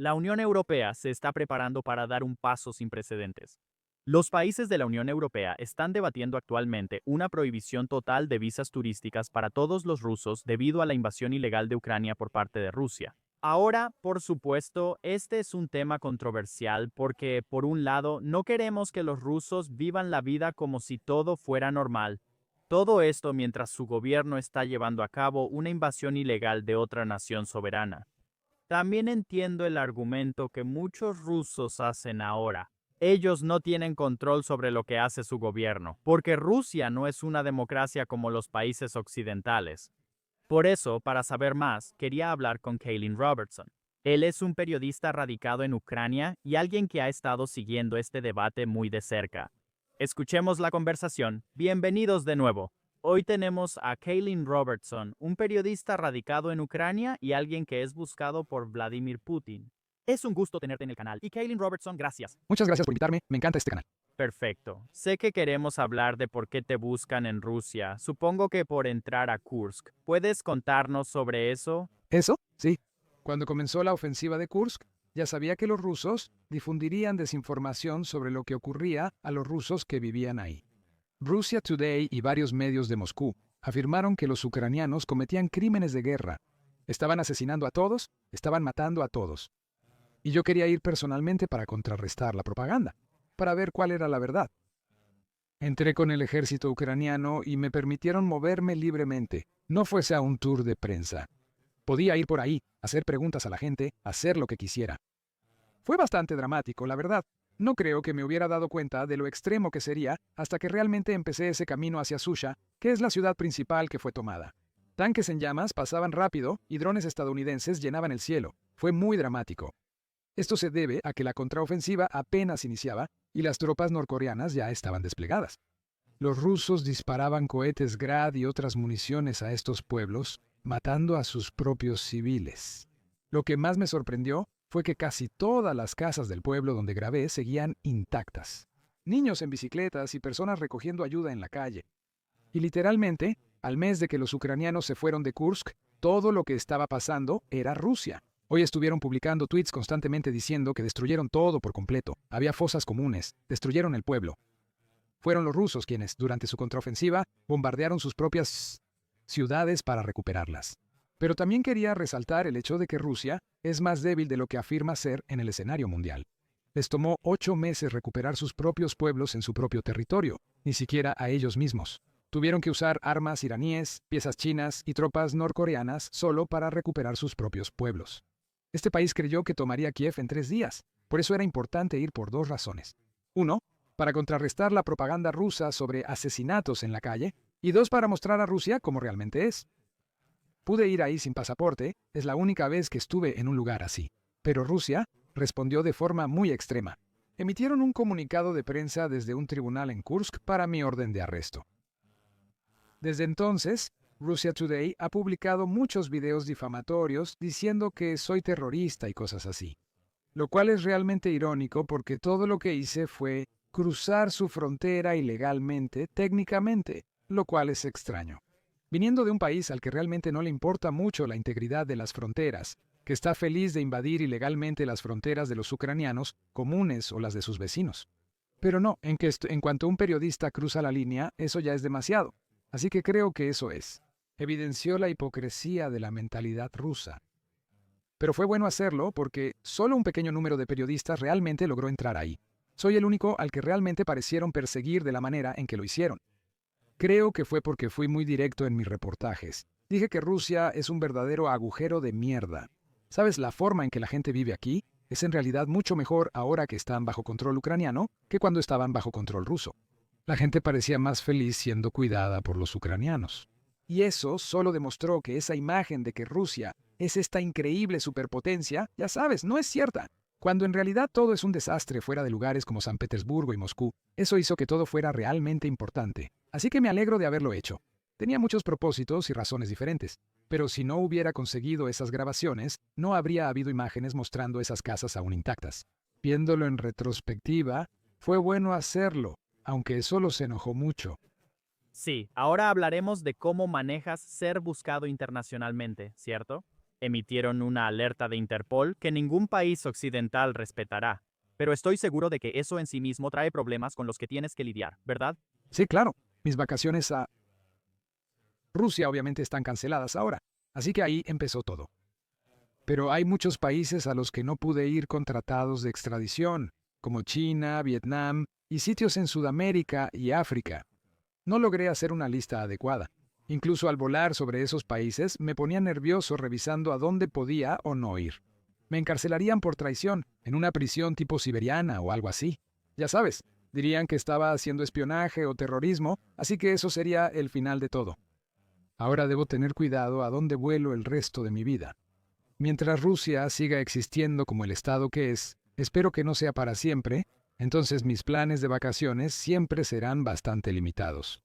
La Unión Europea se está preparando para dar un paso sin precedentes. Los países de la Unión Europea están debatiendo actualmente una prohibición total de visas turísticas para todos los rusos debido a la invasión ilegal de Ucrania por parte de Rusia. Ahora, por supuesto, este es un tema controversial porque, por un lado, no queremos que los rusos vivan la vida como si todo fuera normal. Todo esto mientras su gobierno está llevando a cabo una invasión ilegal de otra nación soberana. También entiendo el argumento que muchos rusos hacen ahora. Ellos no tienen control sobre lo que hace su gobierno, porque Rusia no es una democracia como los países occidentales. Por eso, para saber más, quería hablar con Kaylin Robertson. Él es un periodista radicado en Ucrania y alguien que ha estado siguiendo este debate muy de cerca. Escuchemos la conversación. Bienvenidos de nuevo. Hoy tenemos a Kaylin Robertson, un periodista radicado en Ucrania y alguien que es buscado por Vladimir Putin. Es un gusto tenerte en el canal. Y Kaylin Robertson, gracias. Muchas gracias por invitarme, me encanta este canal. Perfecto. Sé que queremos hablar de por qué te buscan en Rusia. Supongo que por entrar a Kursk. ¿Puedes contarnos sobre eso? ¿Eso? Sí. Cuando comenzó la ofensiva de Kursk, ya sabía que los rusos difundirían desinformación sobre lo que ocurría a los rusos que vivían ahí. Russia Today y varios medios de Moscú afirmaron que los ucranianos cometían crímenes de guerra. Estaban asesinando a todos, estaban matando a todos. Y yo quería ir personalmente para contrarrestar la propaganda, para ver cuál era la verdad. Entré con el ejército ucraniano y me permitieron moverme libremente, no fuese a un tour de prensa. Podía ir por ahí, hacer preguntas a la gente, hacer lo que quisiera. Fue bastante dramático, la verdad. No creo que me hubiera dado cuenta de lo extremo que sería hasta que realmente empecé ese camino hacia Susha, que es la ciudad principal que fue tomada. Tanques en llamas pasaban rápido y drones estadounidenses llenaban el cielo. Fue muy dramático. Esto se debe a que la contraofensiva apenas iniciaba y las tropas norcoreanas ya estaban desplegadas. Los rusos disparaban cohetes Grad y otras municiones a estos pueblos, matando a sus propios civiles. Lo que más me sorprendió fue que casi todas las casas del pueblo donde grabé seguían intactas. Niños en bicicletas y personas recogiendo ayuda en la calle. Y literalmente, al mes de que los ucranianos se fueron de Kursk, todo lo que estaba pasando era Rusia. Hoy estuvieron publicando tweets constantemente diciendo que destruyeron todo por completo. Había fosas comunes, destruyeron el pueblo. Fueron los rusos quienes, durante su contraofensiva, bombardearon sus propias ciudades para recuperarlas. Pero también quería resaltar el hecho de que Rusia es más débil de lo que afirma ser en el escenario mundial. Les tomó 8 meses recuperar sus propios pueblos en su propio territorio, ni siquiera a ellos mismos. Tuvieron que usar armas iraníes, piezas chinas y tropas norcoreanas solo para recuperar sus propios pueblos. Este país creyó que tomaría Kiev en 3 días. Por eso era importante ir por 2 razones. 1, para contrarrestar la propaganda rusa sobre asesinatos en la calle, y 2, para mostrar a Rusia como realmente es. Pude ir ahí sin pasaporte, es la única vez que estuve en un lugar así. Pero Rusia respondió de forma muy extrema. Emitieron un comunicado de prensa desde un tribunal en Kursk para mi orden de arresto. Desde entonces, Russia Today ha publicado muchos videos difamatorios diciendo que soy terrorista y cosas así. Lo cual es realmente irónico porque todo lo que hice fue cruzar su frontera ilegalmente, técnicamente, lo cual es extraño. Viniendo de un país al que realmente no le importa mucho la integridad de las fronteras, que está feliz de invadir ilegalmente las fronteras de los ucranianos, comunes o las de sus vecinos. Pero no, en cuanto un periodista cruza la línea, eso ya es demasiado. Así que creo que eso es. Evidenció la hipocresía de la mentalidad rusa. Pero fue bueno hacerlo porque solo un pequeño número de periodistas realmente logró entrar ahí. Soy el único al que realmente parecieron perseguir de la manera en que lo hicieron. Creo que fue porque fui muy directo en mis reportajes. Dije que Rusia es un verdadero agujero de mierda. ¿Sabes? La forma en que la gente vive aquí es en realidad mucho mejor ahora que están bajo control ucraniano que cuando estaban bajo control ruso. La gente parecía más feliz siendo cuidada por los ucranianos. Y eso solo demostró que esa imagen de que Rusia es esta increíble superpotencia, ya sabes, no es cierta. Cuando en realidad todo es un desastre fuera de lugares como San Petersburgo y Moscú, eso hizo que todo fuera realmente importante. Así que me alegro de haberlo hecho. Tenía muchos propósitos y razones diferentes, pero si no hubiera conseguido esas grabaciones, no habría habido imágenes mostrando esas casas aún intactas. Viéndolo en retrospectiva, fue bueno hacerlo, aunque eso los enojó mucho. Sí, ahora hablaremos de cómo manejas ser buscado internacionalmente, ¿cierto? emitieron una alerta de Interpol que ningún país occidental respetará. Pero estoy seguro de que eso en sí mismo trae problemas con los que tienes que lidiar, ¿verdad? Sí, claro. Mis vacaciones a Rusia obviamente están canceladas ahora. Así que ahí empezó todo. Pero hay muchos países a los que no pude ir con tratados de extradición, como China, Vietnam y sitios en Sudamérica y África. No logré hacer una lista adecuada. Incluso al volar sobre esos países me ponía nervioso revisando a dónde podía o no ir. Me encarcelarían por traición, en una prisión tipo siberiana o algo así. Ya sabes, dirían que estaba haciendo espionaje o terrorismo, así que eso sería el final de todo. Ahora debo tener cuidado a dónde vuelo el resto de mi vida. Mientras Rusia siga existiendo como el estado que es, espero que no sea para siempre, entonces mis planes de vacaciones siempre serán bastante limitados.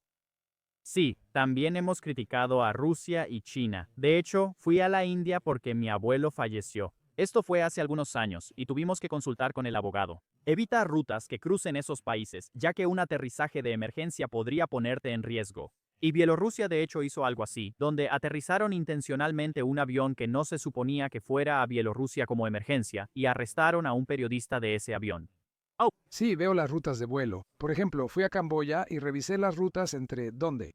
Sí, también hemos criticado a Rusia y China. De hecho, fui a la India porque mi abuelo falleció. Esto fue hace algunos años y tuvimos que consultar con el abogado. Evita rutas que crucen esos países, ya que un aterrizaje de emergencia podría ponerte en riesgo. Y Bielorrusia de hecho hizo algo así, donde aterrizaron intencionalmente un avión que no se suponía que fuera a Bielorrusia como emergencia y arrestaron a un periodista de ese avión. Oh, Sí, veo las rutas de vuelo. Por ejemplo, fui a Camboya y revisé las rutas entre ¿dónde?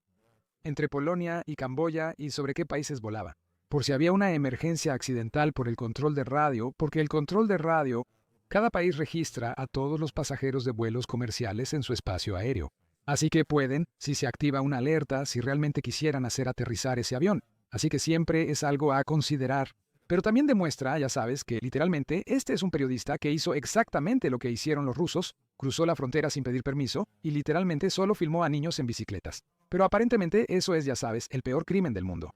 Entre Polonia y Camboya y sobre qué países volaba. Por si había una emergencia accidental por el control de radio, porque el control de radio, cada país registra a todos los pasajeros de vuelos comerciales en su espacio aéreo. Así que pueden, si se activa una alerta, si realmente quisieran hacer aterrizar ese avión. Así que siempre es algo a considerar. Pero también demuestra, ya sabes, que literalmente este es un periodista que hizo exactamente lo que hicieron los rusos, cruzó la frontera sin pedir permiso y literalmente solo filmó a niños en bicicletas. Pero aparentemente eso es, ya sabes, el peor crimen del mundo.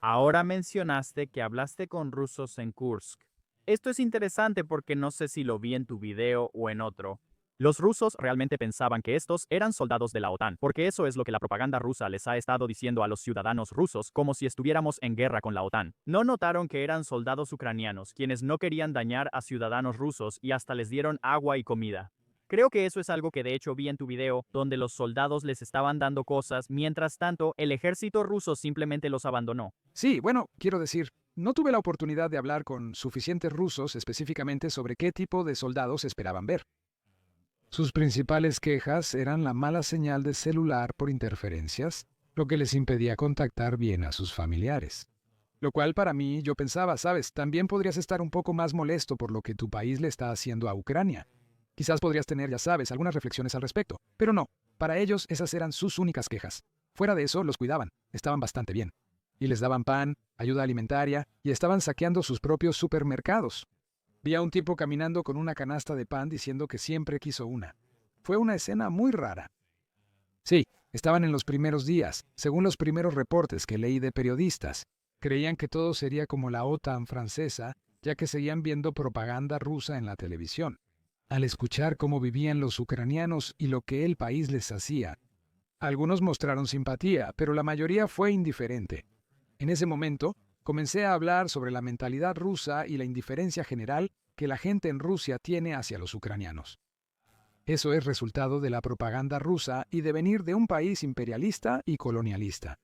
ahora mencionaste que hablaste con rusos en Kursk. Esto es interesante porque no sé si lo vi en tu video o en otro. Los rusos realmente pensaban que estos eran soldados de la OTAN, porque eso es lo que la propaganda rusa les ha estado diciendo a los ciudadanos rusos como si estuviéramos en guerra con la OTAN. No notaron que eran soldados ucranianos, quienes no querían dañar a ciudadanos rusos y hasta les dieron agua y comida. Creo que eso es algo que de hecho vi en tu video, donde los soldados les estaban dando cosas, mientras tanto el ejército ruso simplemente los abandonó. Sí, bueno, quiero decir, no tuve la oportunidad de hablar con suficientes rusos específicamente sobre qué tipo de soldados esperaban ver. Sus principales quejas eran la mala señal de celular por interferencias, lo que les impedía contactar bien a sus familiares. Lo cual para mí, yo pensaba, sabes, también podrías estar un poco más molesto por lo que tu país le está haciendo a Ucrania. Quizás podrías tener, ya sabes, algunas reflexiones al respecto, pero no, para ellos esas eran sus únicas quejas. Fuera de eso, los cuidaban, estaban bastante bien. Y les daban pan, ayuda alimentaria, y estaban saqueando sus propios supermercados. Vi a un tipo caminando con una canasta de pan diciendo que siempre quiso una. Fue una escena muy rara. Sí, estaban en los primeros días, según los primeros reportes que leí de periodistas. Creían que todo sería como la OTAN francesa, ya que seguían viendo propaganda rusa en la televisión. Al escuchar cómo vivían los ucranianos y lo que el país les hacía, algunos mostraron simpatía, pero la mayoría fue indiferente. En ese momento, comencé a hablar sobre la mentalidad rusa y la indiferencia general que la gente en Rusia tiene hacia los ucranianos. Eso es resultado de la propaganda rusa y de venir de un país imperialista y colonialista.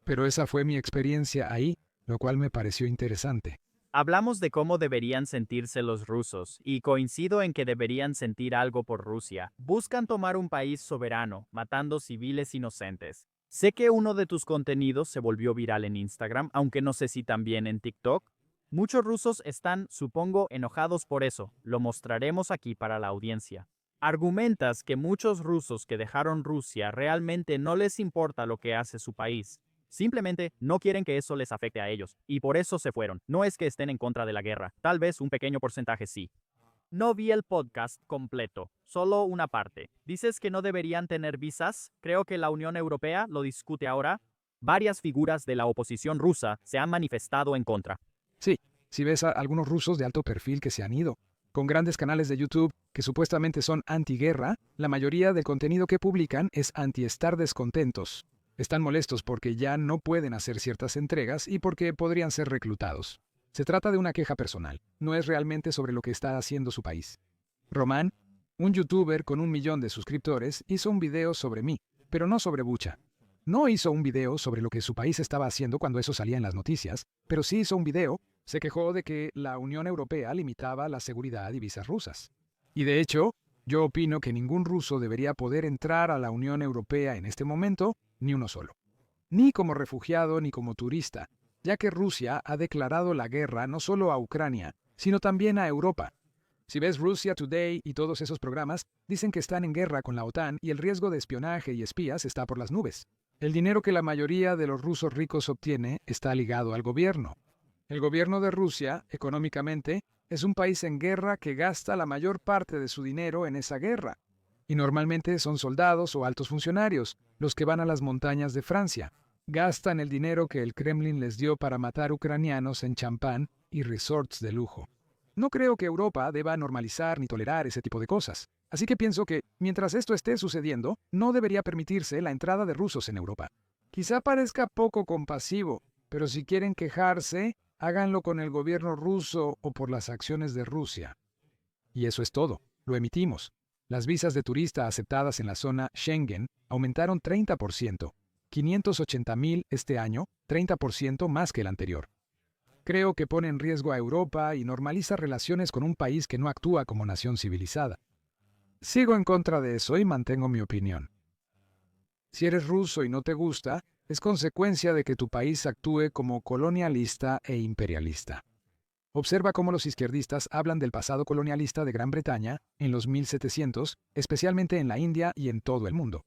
Pero esa fue mi experiencia ahí, lo cual me pareció interesante. Hablamos de cómo deberían sentirse los rusos, y coincido en que deberían sentir algo por Rusia. Buscan tomar un país soberano, matando civiles inocentes. Sé que uno de tus contenidos se volvió viral en Instagram, aunque no sé si también en TikTok. Muchos rusos están, supongo, enojados por eso. Lo mostraremos aquí para la audiencia. Argumentas que muchos rusos que dejaron Rusia realmente no les importa lo que hace su país. Simplemente no quieren que eso les afecte a ellos, y por eso se fueron. No es que estén en contra de la guerra, tal vez un pequeño porcentaje sí. No vi el podcast completo, solo una parte. ¿Dices que no deberían tener visas? Creo que la Unión Europea lo discute ahora. Varias figuras de la oposición rusa se han manifestado en contra. Sí, si ves a algunos rusos de alto perfil que se han ido, con grandes canales de YouTube que supuestamente son antiguerra, la mayoría del contenido que publican es anti-estar descontentos. Están molestos porque ya no pueden hacer ciertas entregas y porque podrían ser reclutados. Se trata de una queja personal, no es realmente sobre lo que está haciendo su país. Román, un youtuber con 1 millón de suscriptores, hizo un video sobre mí, pero no sobre Bucha. No hizo un video sobre lo que su país estaba haciendo cuando eso salía en las noticias, pero sí hizo un video. Se quejó de que la Unión Europea limitaba la seguridad y visas rusas. Y de hecho, yo opino que ningún ruso debería poder entrar a la Unión Europea en este momento, ni uno solo. Ni como refugiado ni como turista, ya que Rusia ha declarado la guerra no solo a Ucrania, sino también a Europa. Si ves Russia Today y todos esos programas, dicen que están en guerra con la OTAN y el riesgo de espionaje y espías está por las nubes. El dinero que la mayoría de los rusos ricos obtiene está ligado al gobierno. El gobierno de Rusia, económicamente, es un país en guerra que gasta la mayor parte de su dinero en esa guerra. Y normalmente son soldados o altos funcionarios, los que van a las montañas de Francia. Gastan el dinero que el Kremlin les dio para matar ucranianos en champán y resorts de lujo. No creo que Europa deba normalizar ni tolerar ese tipo de cosas. Así que pienso que, mientras esto esté sucediendo, no debería permitirse la entrada de rusos en Europa. Quizá parezca poco compasivo, pero si quieren quejarse, háganlo con el gobierno ruso o por las acciones de Rusia. Y eso es todo. Lo emitimos. Las visas de turista aceptadas en la zona Schengen aumentaron 30%, 580,000 este año, 30% más que el anterior. Creo que pone en riesgo a Europa y normaliza relaciones con un país que no actúa como nación civilizada. Sigo en contra de eso y mantengo mi opinión. Si eres ruso y no te gusta, es consecuencia de que tu país actúe como colonialista e imperialista. Observa cómo los izquierdistas hablan del pasado colonialista de Gran Bretaña en los 1700, especialmente en la India y en todo el mundo.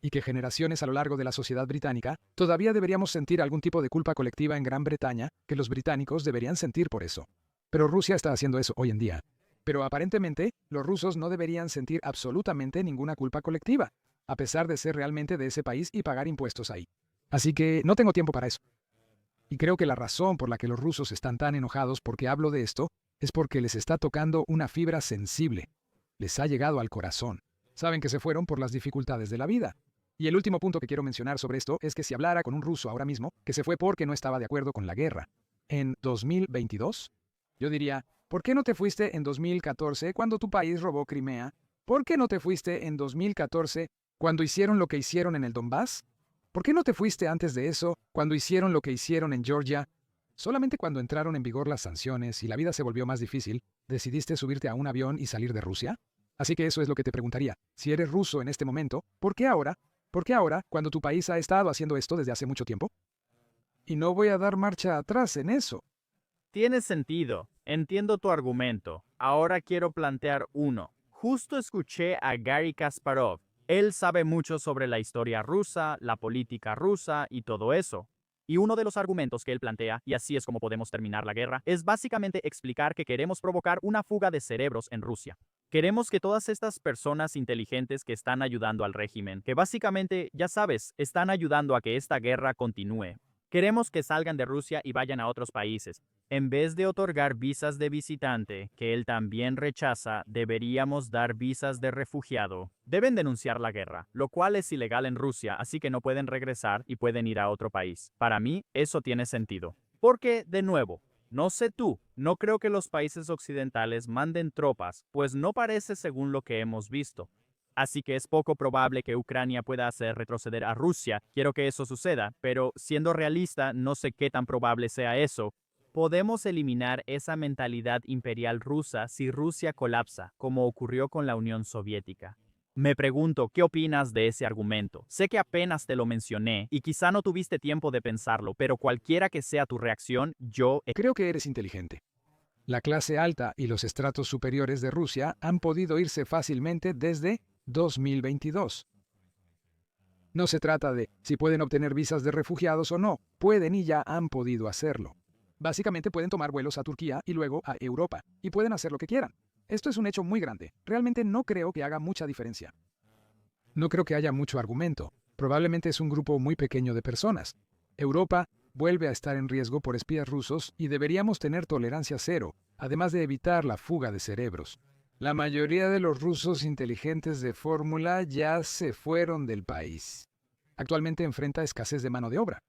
Y que generaciones a lo largo de la sociedad británica todavía deberíamos sentir algún tipo de culpa colectiva en Gran Bretaña que los británicos deberían sentir por eso. Pero Rusia está haciendo eso hoy en día. Pero aparentemente, los rusos no deberían sentir absolutamente ninguna culpa colectiva, a pesar de ser realmente de ese país y pagar impuestos ahí. Así que no tengo tiempo para eso. Y creo que la razón por la que los rusos están tan enojados porque hablo de esto es porque les está tocando una fibra sensible. Les ha llegado al corazón. Saben que se fueron por las dificultades de la vida. Y el último punto que quiero mencionar sobre esto es que si hablara con un ruso ahora mismo, que se fue porque no estaba de acuerdo con la guerra, en 2022, yo diría, ¿por qué no te fuiste en 2014 cuando tu país robó Crimea? ¿Por qué no te fuiste en 2014 cuando hicieron lo que hicieron en el Donbass? ¿Por qué no te fuiste antes de eso cuando hicieron lo que hicieron en Georgia? Solamente cuando entraron en vigor las sanciones y la vida se volvió más difícil, ¿decidiste subirte a un avión y salir de Rusia? Así que eso es lo que te preguntaría. Si eres ruso en este momento, ¿por qué ahora? ¿Por qué ahora, cuando tu país ha estado haciendo esto desde hace mucho tiempo? Y no voy a dar marcha atrás en eso. Tiene sentido. Entiendo tu argumento. Ahora quiero plantear uno. Justo escuché a Gary Kasparov. Él sabe mucho sobre la historia rusa, la política rusa y todo eso. Y uno de los argumentos que él plantea, y así es como podemos terminar la guerra, es básicamente explicar que queremos provocar una fuga de cerebros en Rusia. Queremos que todas estas personas inteligentes que están ayudando al régimen, que básicamente, ya sabes, están ayudando a que esta guerra continúe. Queremos que salgan de Rusia y vayan a otros países. En vez de otorgar visas de visitante, que él también rechaza, deberíamos dar visas de refugiado. Deben denunciar la guerra, lo cual es ilegal en Rusia, así que no pueden regresar y pueden ir a otro país. Para mí, eso tiene sentido. Porque, de nuevo, no sé tú, no creo que los países occidentales manden tropas, pues no parece según lo que hemos visto. Así que es poco probable que Ucrania pueda hacer retroceder a Rusia. Quiero que eso suceda, pero siendo realista, no sé qué tan probable sea eso. Podemos eliminar esa mentalidad imperial rusa si Rusia colapsa, como ocurrió con la Unión Soviética. Me pregunto, ¿qué opinas de ese argumento? Sé que apenas te lo mencioné y quizá no tuviste tiempo de pensarlo, pero cualquiera que sea tu reacción, Creo que eres inteligente. La clase alta y los estratos superiores de Rusia han podido irse fácilmente desde 2022. No se trata de si pueden obtener visas de refugiados o no, pueden y ya han podido hacerlo. Básicamente pueden tomar vuelos a Turquía y luego a Europa, y pueden hacer lo que quieran. Esto es un hecho muy grande. Realmente no creo que haga mucha diferencia. No creo que haya mucho argumento. Probablemente es un grupo muy pequeño de personas. Europa vuelve a estar en riesgo por espías rusos y deberíamos tener tolerancia cero, además de evitar la fuga de cerebros. La mayoría de los rusos inteligentes de fórmula ya se fueron del país. Actualmente enfrenta escasez de mano de obra.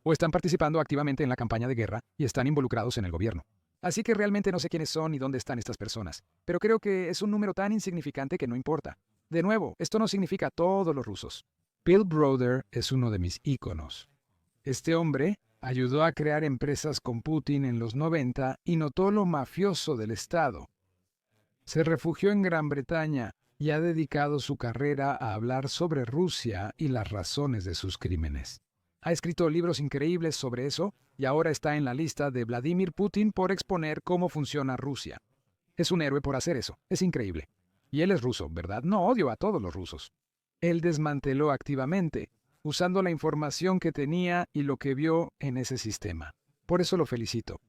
O están participando activamente en la campaña de guerra y están involucrados en el gobierno. Así que realmente no sé quiénes son ni dónde están estas personas, pero creo que es un número tan insignificante que no importa. De nuevo, esto no significa todos los rusos. Bill Browder es uno de mis íconos. Este hombre ayudó a crear empresas con Putin en los 90 y notó lo mafioso del Estado. Se refugió en Gran Bretaña y ha dedicado su carrera a hablar sobre Rusia y las razones de sus crímenes. Ha escrito libros increíbles sobre eso y ahora está en la lista de Vladimir Putin por exponer cómo funciona Rusia. Es un héroe por hacer eso. Es increíble. Y él es ruso, ¿verdad? No odio a todos los rusos. Él desmanteló activamente, usando la información que tenía y lo que vio en ese sistema. Por eso lo felicito.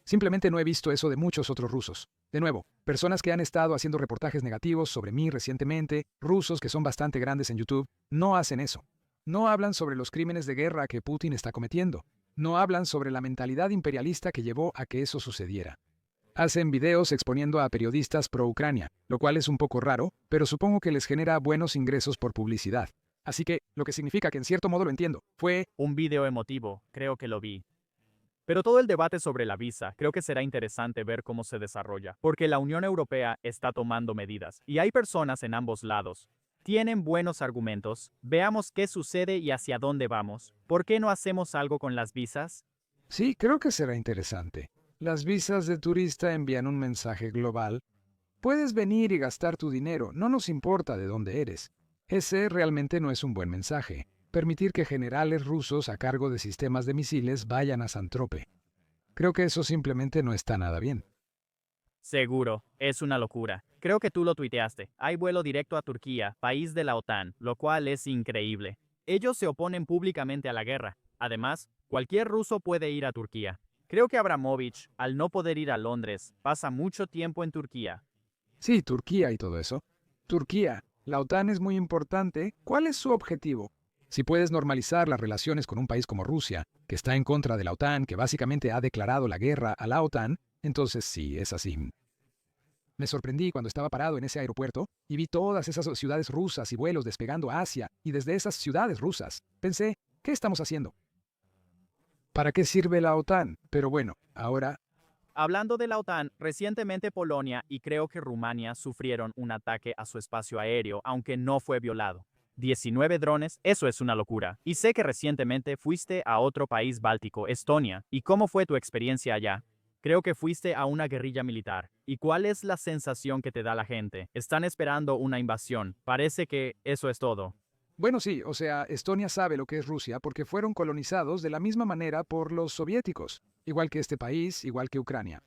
Simplemente no he visto eso de muchos otros rusos. De nuevo, personas que han estado haciendo reportajes negativos sobre mí recientemente, rusos que son bastante grandes en YouTube, no hacen eso. No hablan sobre los crímenes de guerra que Putin está cometiendo. No hablan sobre la mentalidad imperialista que llevó a que eso sucediera. Hacen videos exponiendo a periodistas pro-Ucrania, lo cual es un poco raro, pero supongo que les genera buenos ingresos por publicidad. Así que, lo que significa que en cierto modo lo entiendo, fue Un video emotivo, creo que lo vi. Pero todo el debate sobre la visa, creo que será interesante ver cómo se desarrolla, porque la Unión Europea está tomando medidas, y hay personas en ambos lados. Tienen buenos argumentos, veamos qué sucede y hacia dónde vamos. ¿Por qué no hacemos algo con las visas? Sí, creo que será interesante. Las visas de turista envían un mensaje global. Puedes venir y gastar tu dinero, no nos importa de dónde eres. Ese realmente no es un buen mensaje. Permitir que generales rusos a cargo de sistemas de misiles vayan a Santrope. Creo que eso simplemente no está nada bien. Seguro, es una locura. Creo que tú lo tuiteaste. Hay vuelo directo a Turquía, país de la OTAN, lo cual es increíble. Ellos se oponen públicamente a la guerra. Además, cualquier ruso puede ir a Turquía. Creo que Abramovich, al no poder ir a Londres, pasa mucho tiempo en Turquía. Sí, Turquía y todo eso. Turquía, la OTAN es muy importante. ¿Cuál es su objetivo? Si puedes normalizar las relaciones con un país como Rusia, que está en contra de la OTAN, que básicamente ha declarado la guerra a la OTAN, entonces sí, es así. Me sorprendí cuando estaba parado en ese aeropuerto y vi todas esas ciudades rusas y vuelos despegando a Asia, y desde esas ciudades rusas pensé, ¿qué estamos haciendo? ¿Para qué sirve la OTAN? Pero bueno, ahora Hablando de la OTAN, recientemente Polonia y creo que Rumania sufrieron un ataque a su espacio aéreo, aunque no fue violado. 19 drones, eso es una locura. Y sé que recientemente fuiste a otro país báltico, Estonia. ¿Y cómo fue tu experiencia allá? Creo que fuiste a una guerrilla militar. ¿Y cuál es la sensación que te da la gente? Están esperando una invasión. Parece que eso es todo. bueno, sí, o sea, Estonia sabe lo que es Rusia porque fueron colonizados de la misma manera por los soviéticos, igual que este país, igual que Ucrania.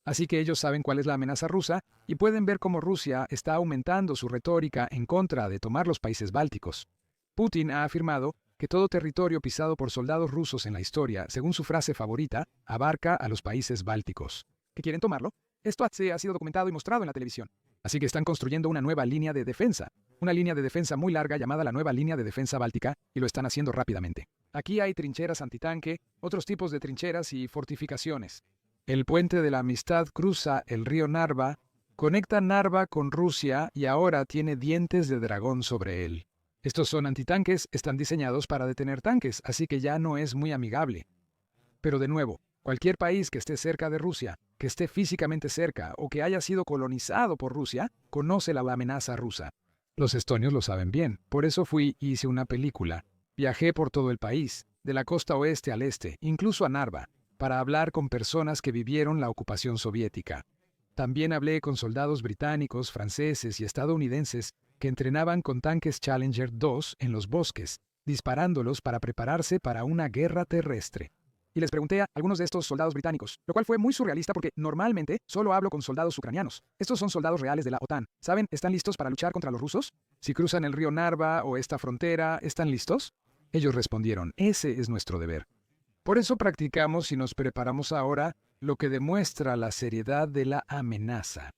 Así que ellos saben cuál es la amenaza rusa y pueden ver cómo Rusia está aumentando su retórica en contra de tomar los países bálticos. Putin ha afirmado que todo territorio pisado por soldados rusos en la historia, según su frase favorita, abarca a los países bálticos. ¿Que quieren tomarlo? Esto ha sido documentado y mostrado en la televisión. Así que están construyendo una nueva línea de defensa. Una línea de defensa muy larga llamada la nueva línea de defensa báltica, y lo están haciendo rápidamente. Aquí hay trincheras antitanque, otros tipos de trincheras y fortificaciones. El puente de la amistad cruza el río Narva, conecta Narva con Rusia y ahora tiene dientes de dragón sobre él. Estos son antitanques, están diseñados para detener tanques, así que ya no es muy amigable. Pero de nuevo, cualquier país que esté cerca de Rusia, que esté físicamente cerca o que haya sido colonizado por Rusia, conoce la amenaza rusa. Los estonios lo saben bien, por eso fui y hice una película. Viajé por todo el país, de la costa oeste al este, incluso a Narva, para hablar con personas que vivieron la ocupación soviética. También hablé con soldados británicos, franceses y estadounidenses que entrenaban con tanques Challenger 2 en los bosques, disparándolos para prepararse para una guerra terrestre. Y les pregunté a algunos de estos soldados británicos, lo cual fue muy surrealista porque normalmente solo hablo con soldados ucranianos. Estos son soldados reales de la OTAN. ¿Saben? ¿Están listos para luchar contra los rusos? Si cruzan el río Narva o esta frontera, ¿están listos? Ellos respondieron, ese es nuestro deber. Por eso practicamos y nos preparamos ahora, lo que demuestra la seriedad de la amenaza.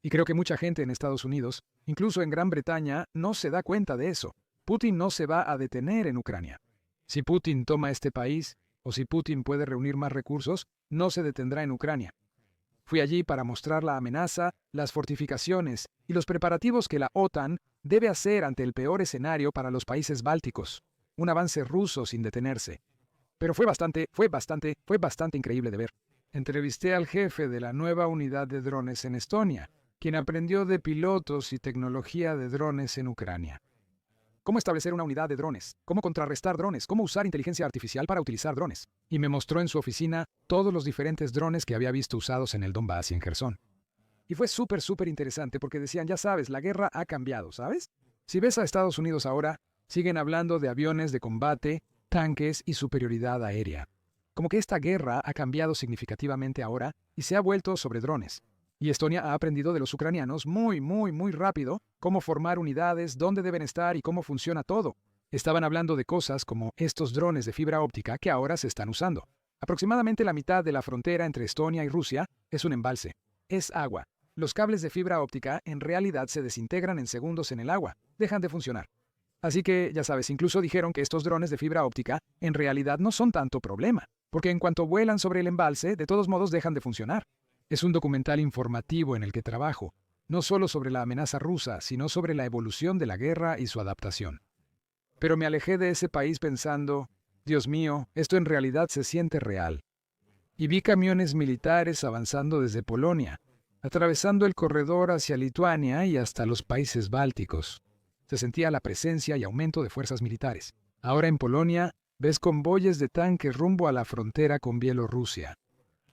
Y creo que mucha gente en Estados Unidos, incluso en Gran Bretaña, no se da cuenta de eso. Putin no se va a detener en Ucrania. Si Putin toma este país, o si Putin puede reunir más recursos, no se detendrá en Ucrania. Fui allí para mostrar la amenaza, las fortificaciones y los preparativos que la OTAN debe hacer ante el peor escenario para los países bálticos. Un avance ruso sin detenerse. Pero fue bastante increíble de ver. Entrevisté al jefe de la nueva unidad de drones en Estonia, quien aprendió de pilotos y tecnología de drones en Ucrania. cómo establecer una unidad de drones, cómo contrarrestar drones, cómo usar inteligencia artificial para utilizar drones. Y me mostró en su oficina todos los diferentes drones que había visto usados en el Donbass y en Gerson. Y fue súper interesante porque decían, ya sabes, la guerra ha cambiado, ¿sabes? Si ves a Estados Unidos ahora, siguen hablando de aviones de combate, tanques y superioridad aérea. Como que esta guerra ha cambiado significativamente ahora y se ha vuelto sobre drones. Y Estonia ha aprendido de los ucranianos muy rápido cómo formar unidades, dónde deben estar y cómo funciona todo. Estaban hablando de cosas como estos drones de fibra óptica que ahora se están usando. Aproximadamente la mitad de la frontera entre Estonia y Rusia es un embalse. Es agua. Los cables de fibra óptica en realidad se desintegran en segundos en el agua. Dejan de funcionar. Así que, ya sabes, incluso dijeron que estos drones de fibra óptica en realidad no son tanto problema, porque en cuanto vuelan sobre el embalse, de todos modos dejan de funcionar. Es un documental informativo en el que trabajo, no solo sobre la amenaza rusa, sino sobre la evolución de la guerra y su adaptación. Pero me alejé de ese país pensando, Dios mío, esto en realidad se siente real. Y vi camiones militares avanzando desde Polonia, atravesando el corredor hacia Lituania y hasta los países bálticos. Se sentía la presencia y aumento de fuerzas militares. Ahora en Polonia, ves convoyes de tanques rumbo a la frontera con Bielorrusia.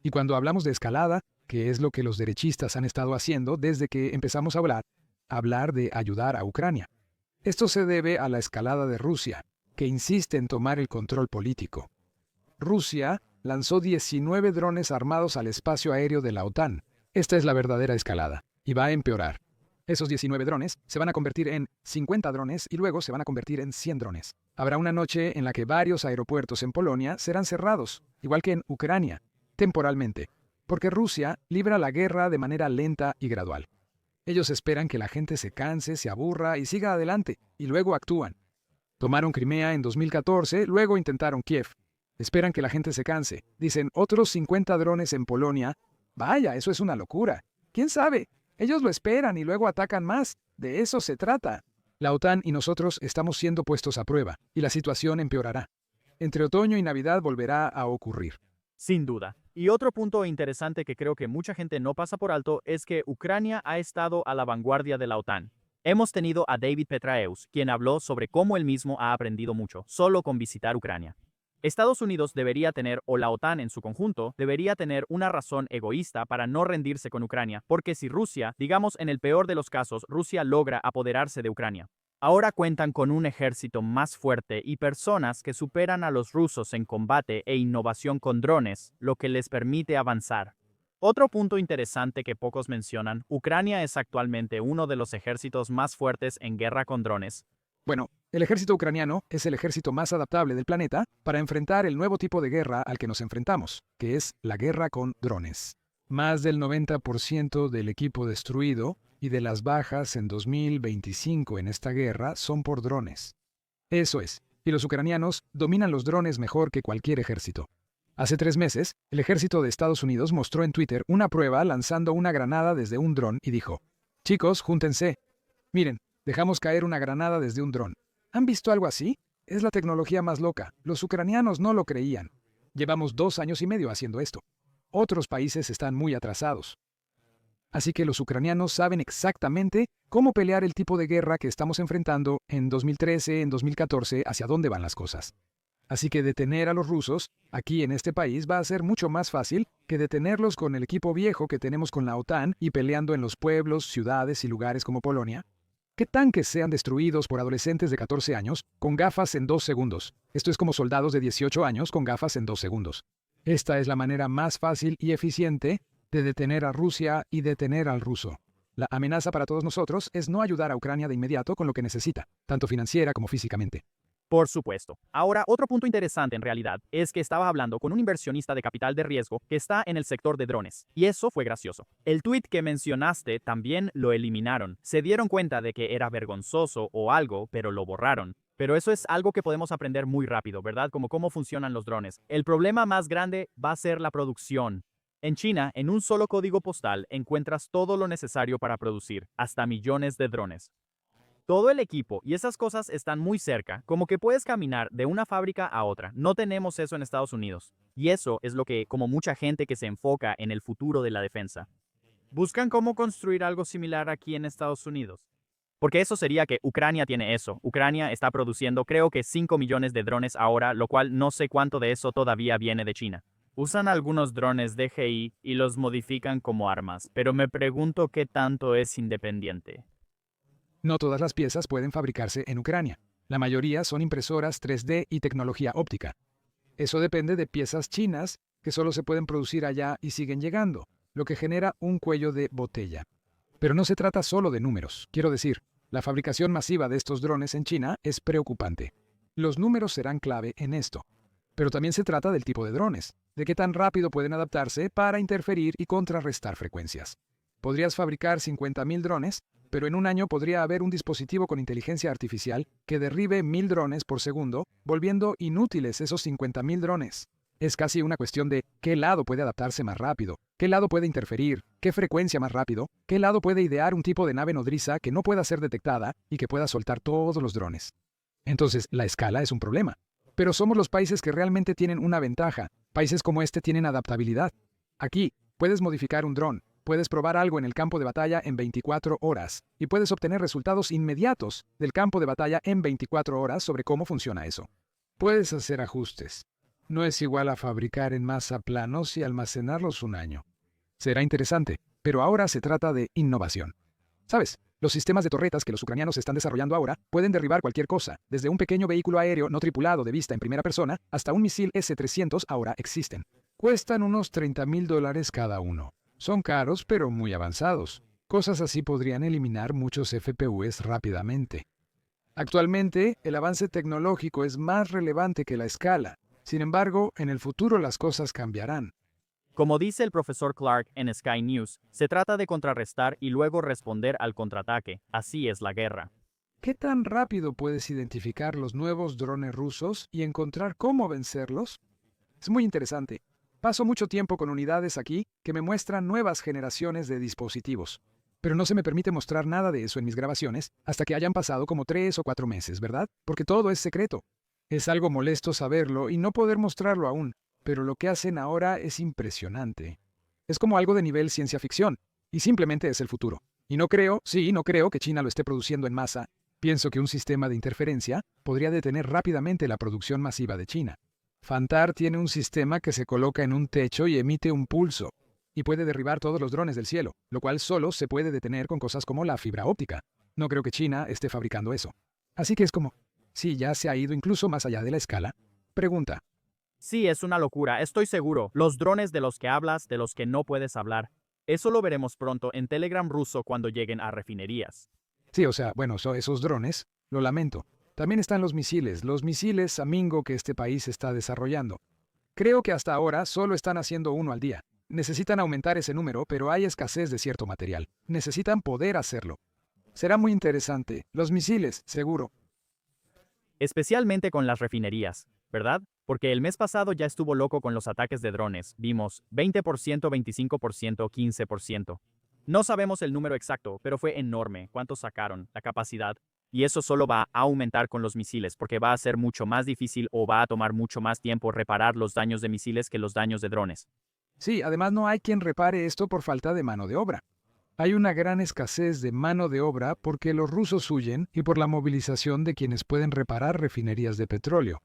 Y cuando hablamos de escalada, que es lo que los derechistas han estado haciendo desde que empezamos a hablar de ayudar a Ucrania. Esto se debe a la escalada de Rusia, que insiste en tomar el control político. Rusia lanzó 19 drones armados al espacio aéreo de la OTAN. Esta es la verdadera escalada, y va a empeorar. Esos 19 drones se van a convertir en 50 drones y luego se van a convertir en 100 drones. Habrá una noche en la que varios aeropuertos en Polonia serán cerrados, igual que en Ucrania, temporalmente, porque Rusia libra la guerra de manera lenta y gradual. Ellos esperan que la gente se canse, se aburra y siga adelante, y luego actúan. Tomaron Crimea en 2014, luego intentaron Kiev. Esperan que la gente se canse. Dicen, otros 50 drones en Polonia. Vaya, eso es una locura. ¿Quién sabe? Ellos lo esperan y luego atacan más. De eso se trata. La OTAN y nosotros estamos siendo puestos a prueba, y la situación empeorará. Entre otoño y Navidad volverá a ocurrir. Sin duda. Y otro punto interesante que creo que mucha gente no pasa por alto es que Ucrania ha estado a la vanguardia de la OTAN. Hemos tenido a David Petraeus, quien habló sobre cómo él mismo ha aprendido mucho, solo con visitar Ucrania. Estados Unidos debería tener, o la OTAN en su conjunto, debería tener una razón egoísta para no rendirse con Ucrania, porque si Rusia, digamos en el peor de los casos, Rusia logra apoderarse de Ucrania, ahora cuentan con un ejército más fuerte y personas que superan a los rusos en combate e innovación con drones, lo que les permite avanzar. Otro punto interesante que pocos mencionan, Ucrania es actualmente uno de los ejércitos más fuertes en guerra con drones. Bueno, el ejército ucraniano es el ejército más adaptable del planeta para enfrentar el nuevo tipo de guerra al que nos enfrentamos, que es la guerra con drones. Más del 90% del equipo destruido y de las bajas en 2025 en esta guerra son por drones. Eso es, y los ucranianos dominan los drones mejor que cualquier ejército. Hace 3 meses, el ejército de Estados Unidos mostró en Twitter una prueba lanzando una granada desde un dron y dijo, chicos, júntense. Miren, dejamos caer una granada desde un dron. ¿Han visto algo así? Es la tecnología más loca. Los ucranianos no lo creían. Llevamos 2 años y medio haciendo esto. Otros países están muy atrasados. Así que los ucranianos saben exactamente cómo pelear el tipo de guerra que estamos enfrentando en 2013, en 2014, hacia dónde van las cosas. Así que detener a los rusos aquí en este país va a ser mucho más fácil que detenerlos con el equipo viejo que tenemos con la OTAN y peleando en los pueblos, ciudades y lugares como Polonia. Que tanques sean destruidos por adolescentes de 14 años con gafas en 2 segundos. Esto es como soldados de 18 años con gafas en 2 segundos. Esta es la manera más fácil y eficiente de detener a Rusia y detener al ruso. La amenaza para todos nosotros es no ayudar a Ucrania de inmediato con lo que necesita, tanto financiera como físicamente. Por supuesto. Ahora, otro punto interesante en realidad es que estaba hablando con un inversionista de capital de riesgo que está en el sector de drones. Y eso fue gracioso. El tweet que mencionaste también lo eliminaron. Se dieron cuenta de que era vergonzoso o algo, pero lo borraron. Pero eso es algo que podemos aprender muy rápido, ¿verdad? Como cómo funcionan los drones. El problema más grande va a ser la producción. En China, en un solo código postal, encuentras todo lo necesario para producir, hasta millones de drones. Todo el equipo y esas cosas están muy cerca, como que puedes caminar de una fábrica a otra. No tenemos eso en Estados Unidos. Y eso es lo que, como mucha gente que se enfoca en el futuro de la defensa, buscan cómo construir algo similar aquí en Estados Unidos. Porque eso sería que Ucrania tiene eso. Ucrania está produciendo creo que 5 millones de drones ahora, lo cual no sé cuánto de eso todavía viene de China. Usan algunos drones DJI y los modifican como armas, pero me pregunto qué tanto es independiente. No todas las piezas pueden fabricarse en Ucrania. La mayoría son impresoras 3D y tecnología óptica. Eso depende de piezas chinas que solo se pueden producir allá y siguen llegando, lo que genera un cuello de botella. Pero no se trata solo de números. Quiero decir, la fabricación masiva de estos drones en China es preocupante. Los números serán clave en esto. Pero también se trata del tipo de drones, de qué tan rápido pueden adaptarse para interferir y contrarrestar frecuencias. Podrías fabricar 50.000 drones, pero en un año podría haber un dispositivo con inteligencia artificial que derribe 1.000 drones por segundo, volviendo inútiles esos 50.000 drones. Es casi una cuestión de qué lado puede adaptarse más rápido, qué lado puede interferir, qué frecuencia más rápido, qué lado puede idear un tipo de nave nodriza que no pueda ser detectada y que pueda soltar todos los drones. Entonces, la escala es un problema. Pero somos los países que realmente tienen una ventaja. Países como este tienen adaptabilidad. Aquí, puedes modificar un dron, puedes probar algo en el campo de batalla en 24 horas y puedes obtener resultados inmediatos del campo de batalla en 24 horas sobre cómo funciona eso. Puedes hacer ajustes. No es igual a fabricar en masa planos y almacenarlos un año. Será interesante, pero ahora se trata de innovación. ¿Sabes? Los sistemas de torretas que los ucranianos están desarrollando ahora pueden derribar cualquier cosa, desde un pequeño vehículo aéreo no tripulado de vista en primera persona hasta un misil S-300 ahora existen. Cuestan unos $30.000 cada uno. Son caros pero muy avanzados. Cosas así podrían eliminar muchos FPUs rápidamente. Actualmente, el avance tecnológico es más relevante que la escala. Sin embargo, en el futuro las cosas cambiarán. Como dice el profesor Clark en Sky News, se trata de contrarrestar y luego responder al contraataque. Así es la guerra. ¿Qué tan rápido puedes identificar los nuevos drones rusos y encontrar cómo vencerlos? Es muy interesante. Paso mucho tiempo con unidades aquí que me muestran nuevas generaciones de dispositivos. Pero no se me permite mostrar nada de eso en mis grabaciones hasta que hayan pasado como 3 o 4 meses, ¿verdad? Porque todo es secreto. Es algo molesto saberlo y no poder mostrarlo aún, pero lo que hacen ahora es impresionante. Es como algo de nivel ciencia ficción, y simplemente es el futuro. Y no creo que China lo esté produciendo en masa. Pienso que un sistema de interferencia podría detener rápidamente la producción masiva de China. Fantar tiene un sistema que se coloca en un techo y emite un pulso, y puede derribar todos los drones del cielo, lo cual solo se puede detener con cosas como la fibra óptica. No creo que China esté fabricando eso. Así que es como, si ya se ha ido incluso más allá de la escala. Pregunta. Sí, es una locura, estoy seguro. Los drones de los que hablas, de los que no puedes hablar. Eso lo veremos pronto en Telegram ruso cuando lleguen a refinerías. Sí, o sea, bueno, esos drones, lo lamento. También están los misiles Amingo que este país está desarrollando. Creo que hasta ahora solo están haciendo uno al día. Necesitan aumentar ese número, pero hay escasez de cierto material. Necesitan poder hacerlo. Será muy interesante. Los misiles, seguro. Especialmente con las refinerías, ¿verdad? Porque el mes pasado ya estuvo loco con los ataques de drones. Vimos 20%, 25%, 15%. No sabemos el número exacto, pero fue enorme. ¿Cuántos sacaron? La capacidad. Y eso solo va a aumentar con los misiles, porque va a ser mucho más difícil o va a tomar mucho más tiempo reparar los daños de misiles que los daños de drones. Sí, además no hay quien repare esto por falta de mano de obra. Hay una gran escasez de mano de obra porque los rusos huyen y por la movilización de quienes pueden reparar refinerías de petróleo.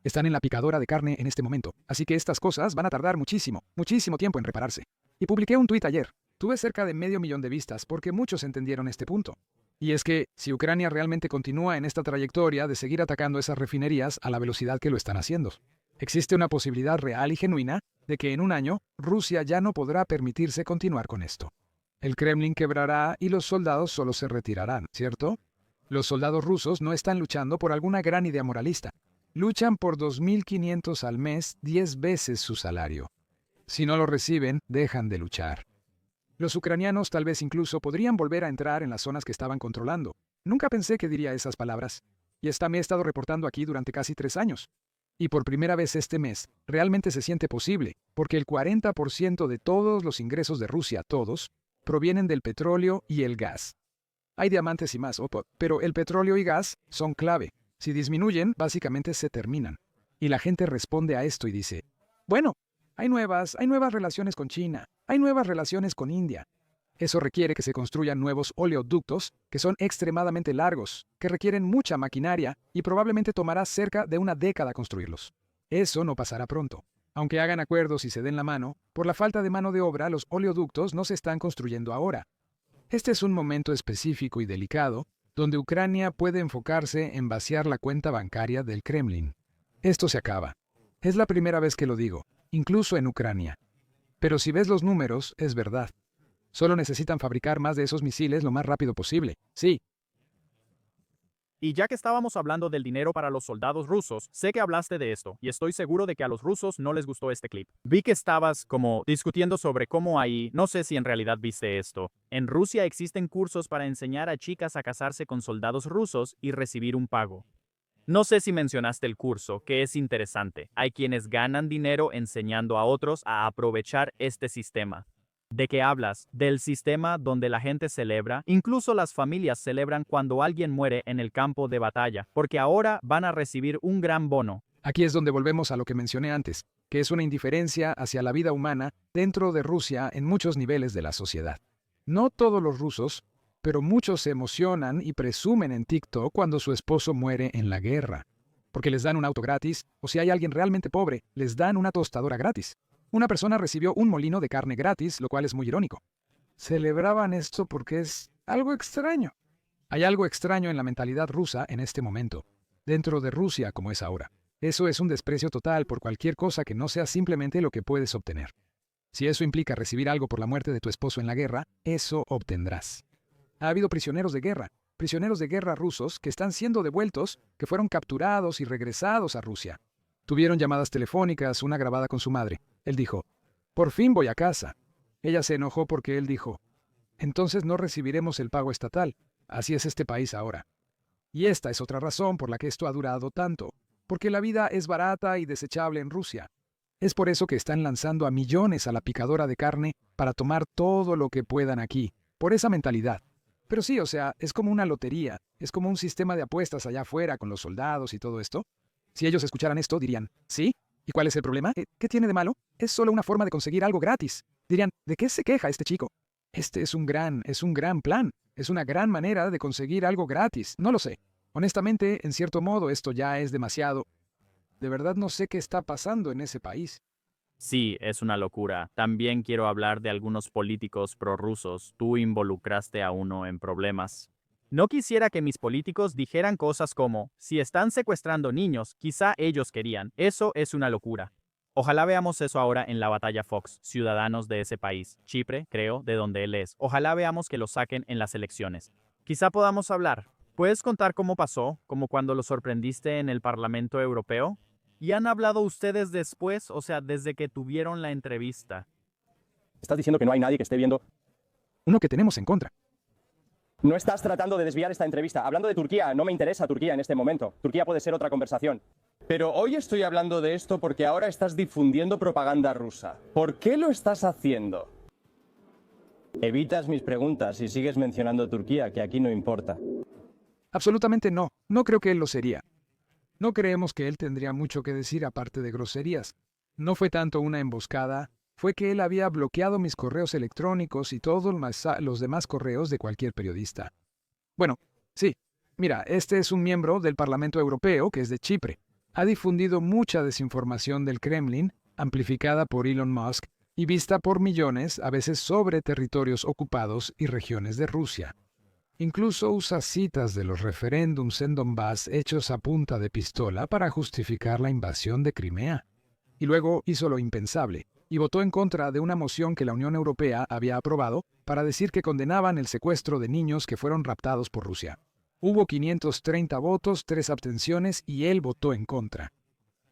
Están en la picadora de carne en este momento, así que estas cosas van a tardar muchísimo, muchísimo tiempo en repararse. Y publiqué un tuit ayer. Tuve cerca de 500.000 de vistas porque muchos entendieron este punto. Y es que, si Ucrania realmente continúa en esta trayectoria de seguir atacando esas refinerías a la velocidad que lo están haciendo, existe una posibilidad real y genuina de que en un año Rusia ya no podrá permitirse continuar con esto. El Kremlin quebrará y los soldados solo se retirarán, ¿cierto? Los soldados rusos no están luchando por alguna gran idea moralista. Luchan por 2.500 al mes, 10 veces su salario. Si no lo reciben, dejan de luchar. Los ucranianos tal vez incluso podrían volver a entrar en las zonas que estaban controlando. Nunca pensé que diría esas palabras. Y esta me he estado reportando aquí durante casi 3 años. Y por primera vez este mes, realmente se siente posible, porque el 40% de todos los ingresos de Rusia, todos, provienen del petróleo y el gas. Hay diamantes y más, pero el petróleo y gas son clave. Si disminuyen, básicamente se terminan. Y la gente responde a esto y dice, bueno, hay nuevas relaciones con China, hay nuevas relaciones con India. Eso requiere que se construyan nuevos oleoductos, que son extremadamente largos, que requieren mucha maquinaria y probablemente tomará cerca de una década construirlos. Eso no pasará pronto. Aunque hagan acuerdos y se den la mano, por la falta de mano de obra, los oleoductos no se están construyendo ahora. Este es un momento específico y delicado, donde Ucrania puede enfocarse en vaciar la cuenta bancaria del Kremlin. Esto se acaba. Es la primera vez que lo digo, incluso en Ucrania. Pero si ves los números, es verdad. Solo necesitan fabricar más de esos misiles lo más rápido posible. Sí. Y ya que estábamos hablando del dinero para los soldados rusos, sé que hablaste de esto, y estoy seguro de que a los rusos no les gustó este clip. Vi que estabas como discutiendo sobre cómo ahí, no sé si en realidad viste esto. En Rusia existen cursos para enseñar a chicas a casarse con soldados rusos y recibir un pago. No sé si mencionaste el curso, que es interesante. Hay quienes ganan dinero enseñando a otros a aprovechar este sistema. ¿De qué hablas? Del sistema donde la gente celebra, incluso las familias celebran cuando alguien muere en el campo de batalla, porque ahora van a recibir un gran bono. Aquí es donde volvemos a lo que mencioné antes, que es una indiferencia hacia la vida humana dentro de Rusia en muchos niveles de la sociedad. No todos los rusos, pero muchos se emocionan y presumen en TikTok cuando su esposo muere en la guerra, porque les dan un auto gratis, o si hay alguien realmente pobre, les dan una tostadora gratis. Una persona recibió un molino de carne gratis, lo cual es muy irónico. Celebraban esto porque es algo extraño. Hay algo extraño en la mentalidad rusa en este momento, dentro de Rusia como es ahora. Eso es un desprecio total por cualquier cosa que no sea simplemente lo que puedes obtener. Si eso implica recibir algo por la muerte de tu esposo en la guerra, eso obtendrás. Ha habido prisioneros de guerra rusos que están siendo devueltos, que fueron capturados y regresados a Rusia. Tuvieron llamadas telefónicas, una grabada con su madre. Él dijo, «Por fin voy a casa». Ella se enojó porque él dijo, «Entonces no recibiremos el pago estatal. Así es este país ahora». Y esta es otra razón por la que esto ha durado tanto, porque la vida es barata y desechable en Rusia. Es por eso que están lanzando a millones a la picadora de carne para tomar todo lo que puedan aquí, por esa mentalidad. Pero sí, o sea, es como una lotería, es como un sistema de apuestas allá afuera con los soldados y todo esto. Si ellos escucharan esto, dirían, ¿sí? ¿Y cuál es el problema? ¿Qué tiene de malo? Es solo una forma de conseguir algo gratis. Dirían, ¿de qué se queja este chico? Este es un gran plan. Es una gran manera de conseguir algo gratis. No lo sé. Honestamente, en cierto modo, esto ya es demasiado. De verdad no sé qué está pasando en ese país. Sí, es una locura. También quiero hablar de algunos políticos prorrusos. Tú involucraste a uno en problemas. No quisiera que mis políticos dijeran cosas como, si están secuestrando niños, quizá ellos querían. Eso es una locura. Ojalá veamos eso ahora en la batalla Fox, ciudadanos de ese país, Chipre, creo, de donde él es. Ojalá veamos que lo saquen en las elecciones. Quizá podamos hablar. ¿Puedes contar cómo pasó, como cuando lo sorprendiste en el Parlamento Europeo? ¿Y han hablado ustedes después, o sea, desde que tuvieron la entrevista? Estás diciendo que no hay nadie que esté viendo. Uno que tenemos en contra. No estás tratando de desviar esta entrevista. Hablando de Turquía, no me interesa Turquía en este momento. Turquía puede ser otra conversación. Pero hoy estoy hablando de esto porque ahora estás difundiendo propaganda rusa. ¿Por qué lo estás haciendo? Evitas mis preguntas y sigues mencionando Turquía, que aquí no importa. Absolutamente no. No creo que él lo sería. No creemos que él tendría mucho que decir aparte de groserías. No fue tanto una emboscada, fue que él había bloqueado mis correos electrónicos y todos los demás correos de cualquier periodista. Bueno, sí. Mira, este es un miembro del Parlamento Europeo que es de Chipre. Ha difundido mucha desinformación del Kremlin, amplificada por Elon Musk y vista por millones, a veces sobre territorios ocupados y regiones de Rusia. Incluso usa citas de los referéndums en Donbass hechos a punta de pistola para justificar la invasión de Crimea. Y luego hizo lo impensable, y votó en contra de una moción que la Unión Europea había aprobado para decir que condenaban el secuestro de niños que fueron raptados por Rusia. Hubo 530 votos, 3 abstenciones y él votó en contra.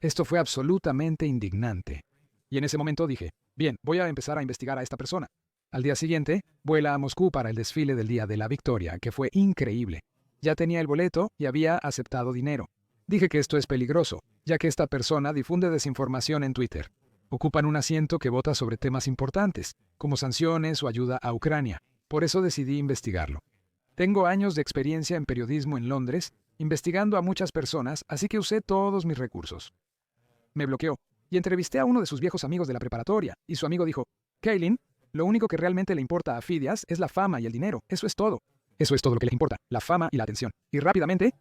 Esto fue absolutamente indignante. Y en ese momento dije, bien, voy a empezar a investigar a esta persona. Al día siguiente, vuela a Moscú para el desfile del Día de la Victoria, que fue increíble. Ya tenía el boleto y había aceptado dinero. Dije que esto es peligroso, ya que esta persona difunde desinformación en Twitter. Ocupan un asiento que vota sobre temas importantes, como sanciones o ayuda a Ucrania. Por eso decidí investigarlo. Tengo años de experiencia en periodismo en Londres, investigando a muchas personas, así que usé todos mis recursos. Me bloqueó y entrevisté a uno de sus viejos amigos de la preparatoria, y su amigo dijo, Kaylin, Lo único que realmente le importa a Fidias es la fama y el dinero. Eso es todo. Eso es todo lo que le importa, la fama y la atención. Y rápidamente,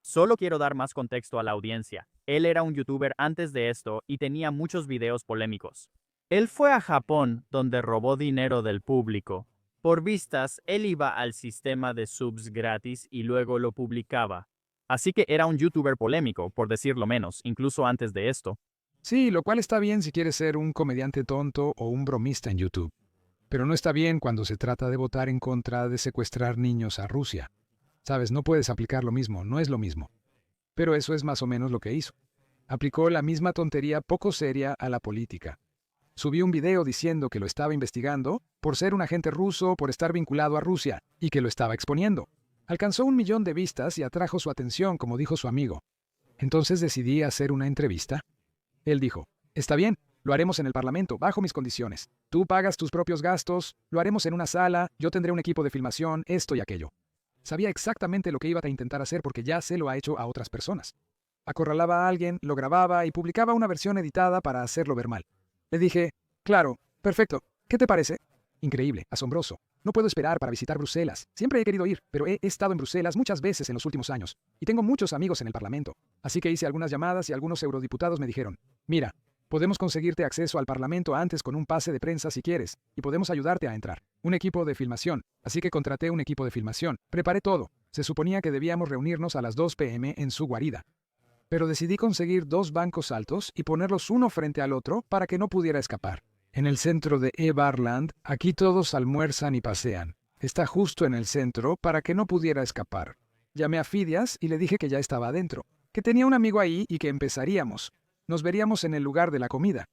Solo quiero dar más contexto a la audiencia. Él era un youtuber antes de esto y tenía muchos videos polémicos. Él fue a Japón, donde robó dinero del público. Por vistas, él iba al sistema de subs gratis y luego lo publicaba. Así que era un youtuber polémico, por decirlo menos, incluso antes de esto. sí, lo cual está bien si quieres ser un comediante tonto o un bromista en YouTube. Pero no está bien cuando se trata de votar en contra de secuestrar niños a Rusia. Sabes, no puedes aplicar lo mismo, no es lo mismo. Pero eso es más o menos lo que hizo. Aplicó la misma tontería poco seria a la política. Subió un video diciendo que lo estaba investigando por ser un agente ruso, por estar vinculado a Rusia, y que lo estaba exponiendo. Alcanzó 1 millón de vistas y atrajo su atención, como dijo su amigo. Entonces decidí hacer una entrevista. Él dijo, está bien, lo haremos en el Parlamento, bajo mis condiciones. Tú pagas tus propios gastos, lo haremos en una sala, yo tendré un equipo de filmación, esto y aquello. Sabía exactamente lo que iba a intentar hacer porque ya se lo ha hecho a otras personas. Acorralaba a alguien, lo grababa y publicaba una versión editada para hacerlo ver mal. Le dije, claro, perfecto, ¿qué te parece? Increíble, asombroso. No puedo esperar para visitar Bruselas. Siempre he querido ir, pero he estado en Bruselas muchas veces en los últimos años. Y tengo muchos amigos en el Parlamento. Así que hice algunas llamadas y algunos eurodiputados me dijeron, mira, podemos conseguirte acceso al Parlamento antes con un pase de prensa si quieres, y podemos ayudarte a entrar. Un equipo de filmación. Así que contraté un equipo de filmación. Preparé todo. Se suponía que debíamos reunirnos a las 2 p.m. en su guarida. Pero decidí conseguir 2 bancos altos y ponerlos uno frente al otro para que no pudiera escapar. En el centro de E-Barland, aquí todos almuerzan y pasean. Está justo en el centro para que no pudiera escapar. Llamé a Fidias y le dije que ya estaba adentro, que tenía un amigo ahí y que empezaríamos. Nos veríamos en el lugar de la comida.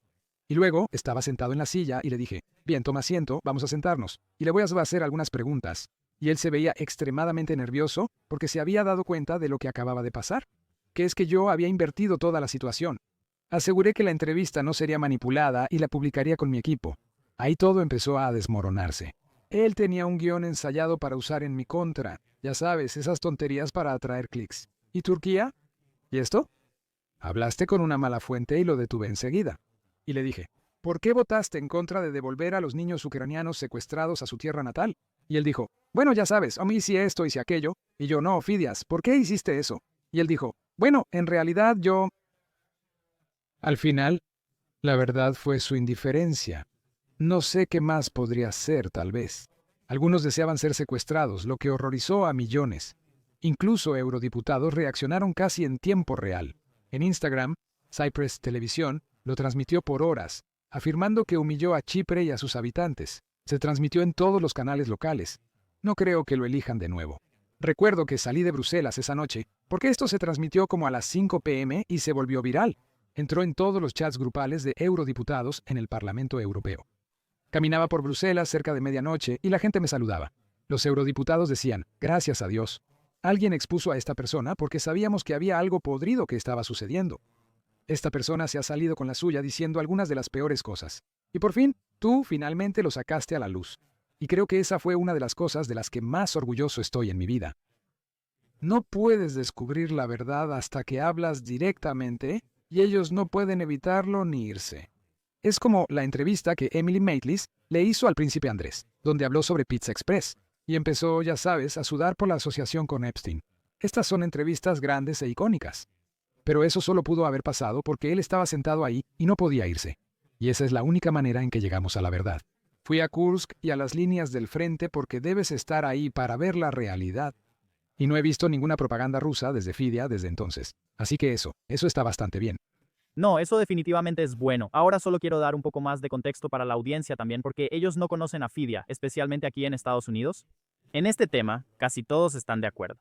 Y luego estaba sentado en la silla y le dije, bien, toma asiento, vamos a sentarnos. Y le voy a hacer algunas preguntas. Y él se veía extremadamente nervioso porque se había dado cuenta de lo que acababa de pasar, que es que yo había invertido toda la situación. Aseguré que la entrevista no sería manipulada y la publicaría con mi equipo. Ahí todo empezó a desmoronarse. Él tenía un guión ensayado para usar en mi contra. Ya sabes, esas tonterías para atraer clics. ¿Y Turquía? ¿Y esto? Hablaste con una mala fuente y lo detuve enseguida. Y le dije, ¿por qué votaste en contra de devolver a los niños ucranianos secuestrados a su tierra natal? Y él dijo, bueno, ya sabes, a mí hice esto, hice aquello. Y yo, no, Fidias, ¿por qué hiciste eso? Y él dijo, bueno, en realidad yo... Al final, la verdad fue su indiferencia. No sé qué más podría ser, tal vez. Algunos deseaban ser secuestrados, lo que horrorizó a millones. Incluso eurodiputados reaccionaron casi en tiempo real. En Instagram, Cyprus Televisión lo transmitió por horas, afirmando que humilló a Chipre y a sus habitantes. Se transmitió en todos los canales locales. No creo que lo elijan de nuevo. Recuerdo que salí de Bruselas esa noche, porque esto se transmitió como a las 5 p.m. y se volvió viral. Entró en todos los chats grupales de eurodiputados en el Parlamento Europeo. Caminaba por Bruselas cerca de medianoche y la gente me saludaba. Los eurodiputados decían, gracias a Dios. Alguien expuso a esta persona porque sabíamos que había algo podrido que estaba sucediendo. Esta persona se ha salido con la suya diciendo algunas de las peores cosas. Y por fin, tú finalmente lo sacaste a la luz. Y creo que esa fue una de las cosas de las que más orgulloso estoy en mi vida. No puedes descubrir la verdad hasta que hablas directamente y ellos no pueden evitarlo ni irse. Es como la entrevista que Emily Maitlis le hizo al príncipe Andrés, donde habló sobre Pizza Express, y empezó, ya sabes, a sudar por la asociación con Epstein. Estas son entrevistas grandes e icónicas. Pero eso solo pudo haber pasado porque él estaba sentado ahí y no podía irse. Y esa es la única manera en que llegamos a la verdad. Fui a Kursk y a las líneas del frente porque debes estar ahí para ver la realidad. Y no he visto ninguna propaganda rusa desde Fidia desde entonces. Así que eso está bastante bien. No, eso definitivamente es bueno. Ahora solo quiero dar un poco más de contexto para la audiencia también porque ellos no conocen a Fidia, especialmente aquí en Estados Unidos. En este tema, casi todos están de acuerdo.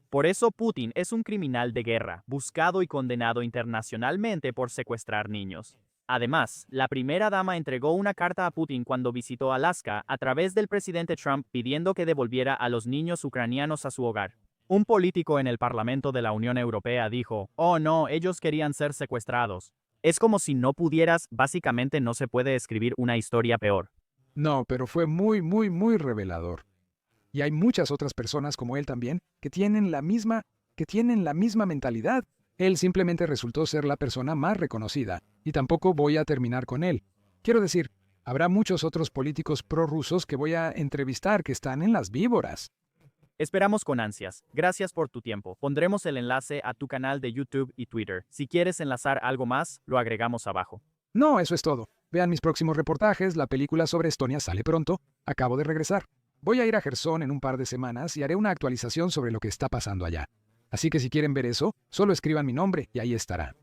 Por eso Putin es un criminal de guerra, buscado y condenado internacionalmente por secuestrar niños. Además, la primera dama entregó una carta a Putin cuando visitó Alaska a través del presidente Trump pidiendo que devolviera a los niños ucranianos a su hogar. Un político en el Parlamento de la Unión Europea dijo, oh no, ellos querían ser secuestrados. Es como si no pudieras, básicamente no se puede escribir una historia peor. No, pero fue muy revelador. Y hay muchas otras personas como él también que tienen la misma mentalidad. Él simplemente resultó ser la persona más reconocida, y tampoco voy a terminar con él. Quiero decir, Habrá muchos otros políticos prorrusos que voy a entrevistar que están en las víboras. Esperamos con ansias. Gracias por tu tiempo. Pondremos el enlace a tu canal de YouTube y Twitter. Si quieres enlazar algo más, lo agregamos abajo. No, eso es todo. Vean mis próximos reportajes, la película sobre Estonia sale pronto. Acabo de regresar. Voy a ir a Gerson en un par de semanas y haré una actualización sobre lo que está pasando allá. Así que si quieren ver eso, solo escriban mi nombre y ahí estará.